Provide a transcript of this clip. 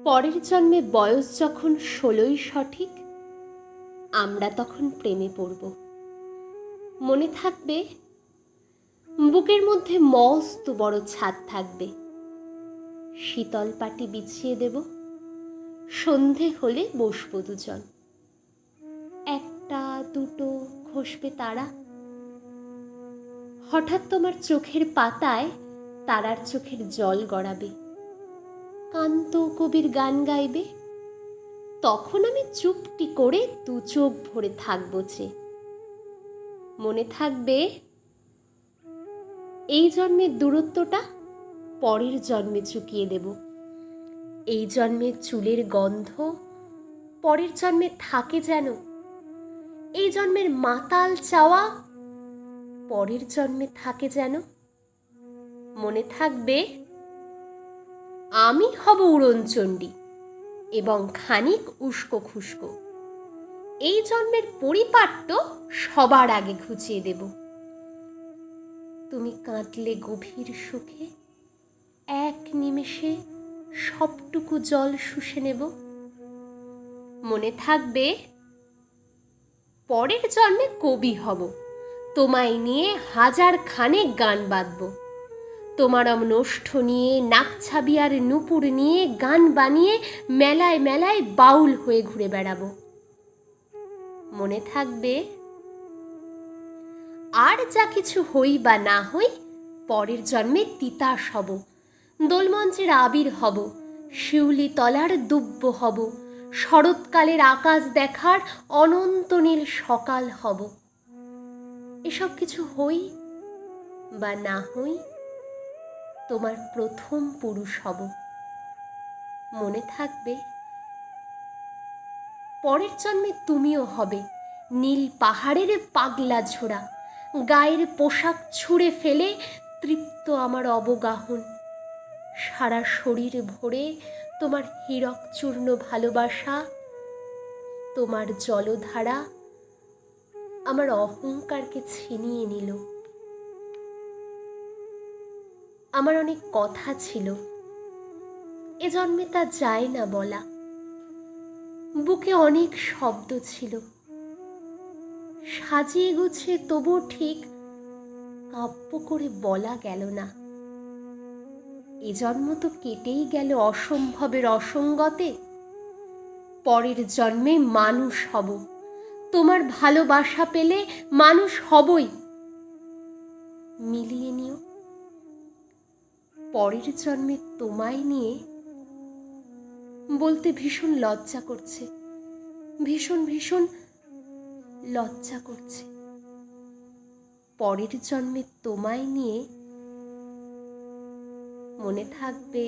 পরের জন্মে বয়স যখন 16ই সঠিক, আমরা তখন প্রেমে পড়ব। মনে থাকবে, বুকের মধ্যে মস্ত বড় ছাদ থাকবে, শীতল পাটি বিছিয়ে দেব, সন্ধে হলে বসবো দুজন। একটা দুটো খসবে তারা, হঠাৎ তোমার চোখের পাতায় তারার চোখের জল গড়াবে, কান্ত কবির গান গাইবে। তখন আমি চুপটি করে দু চোখ ভরে থাকবো যে। মনে থাকবে, এই জন্মের দূরত্বটা পরের জন্মে চুকিয়ে দেব। এই জন্মের চুলের গন্ধ পরের জন্মে থাকে যেন। এই জন্মের মাতাল চাওয়া পরের জন্মে থাকে যেন। মনে থাকবে, আমি হব উড়নচণ্ডী এবং খানিক উস্কো খুস্কো। এই জন্মের পরিপাট্য সবার আগে ঘুচিয়ে দেব। তুমি কাঁদলে গভীর সুখে, এক নিমেষে সবটুকু জল শুষে নেব। মনে থাকবে, পরের জন্মে কবি হব, তোমায় নিয়ে 1000 খানেক গান বাঁধব। তোমার নষ্ট নিয়ে, নাকছাবি আর নুপুর নিয়ে গান বানিয়ে মেলায় মেলায় বাউল হয়ে ঘুরে বেড়াবো। মনে থাকবে, আর যা কিছু হই বা না হই, পরের জন্মে তিতাস হব, দোলমঞ্চের আবির হব, শিউলি তলার দুব্ব হব, শরৎকালের আকাশ দেখার অনন্ত নীল সকাল হব। এসব কিছু হই বা না হই, তোমার প্রথম পুরুষ হব। মনে থাকবে, পরের জন্মে তুমিও হবে নীল পাহাড়ের পাগলা ঝোড়া, গায়ের পোশাক ছুঁড়ে ফেলে তৃপ্ত আমার অবগাহন। সারা শরীর ভরে তোমার হীরক চূর্ণ ভালোবাসা, তোমার জলধারা আমার অহংকারকে ছিনিয়ে নিল। আমার অনেক কথা ছিল, এ জন্মে তা যায় না বলা। বুকে অনেক শব্দ ছিল, সাজিয়ে গুছিয়ে তবু ঠিক কাব্য করে বলা গেল না। এ জন্ম তো কেটেই গেল অসম্ভবের অসঙ্গতে। পরের জন্মে মানুষ হব, তোমার ভালোবাসা পেলে মানুষ হবই। মিলিয়ে নিও, পরের জন্মে তোমায় নিয়ে বলতে ভীষণ লজ্জা করছে, ভীষণ ভীষণ লজ্জা করছে। পরের জন্মে তোমায় নিয়ে। মনে থাকবে,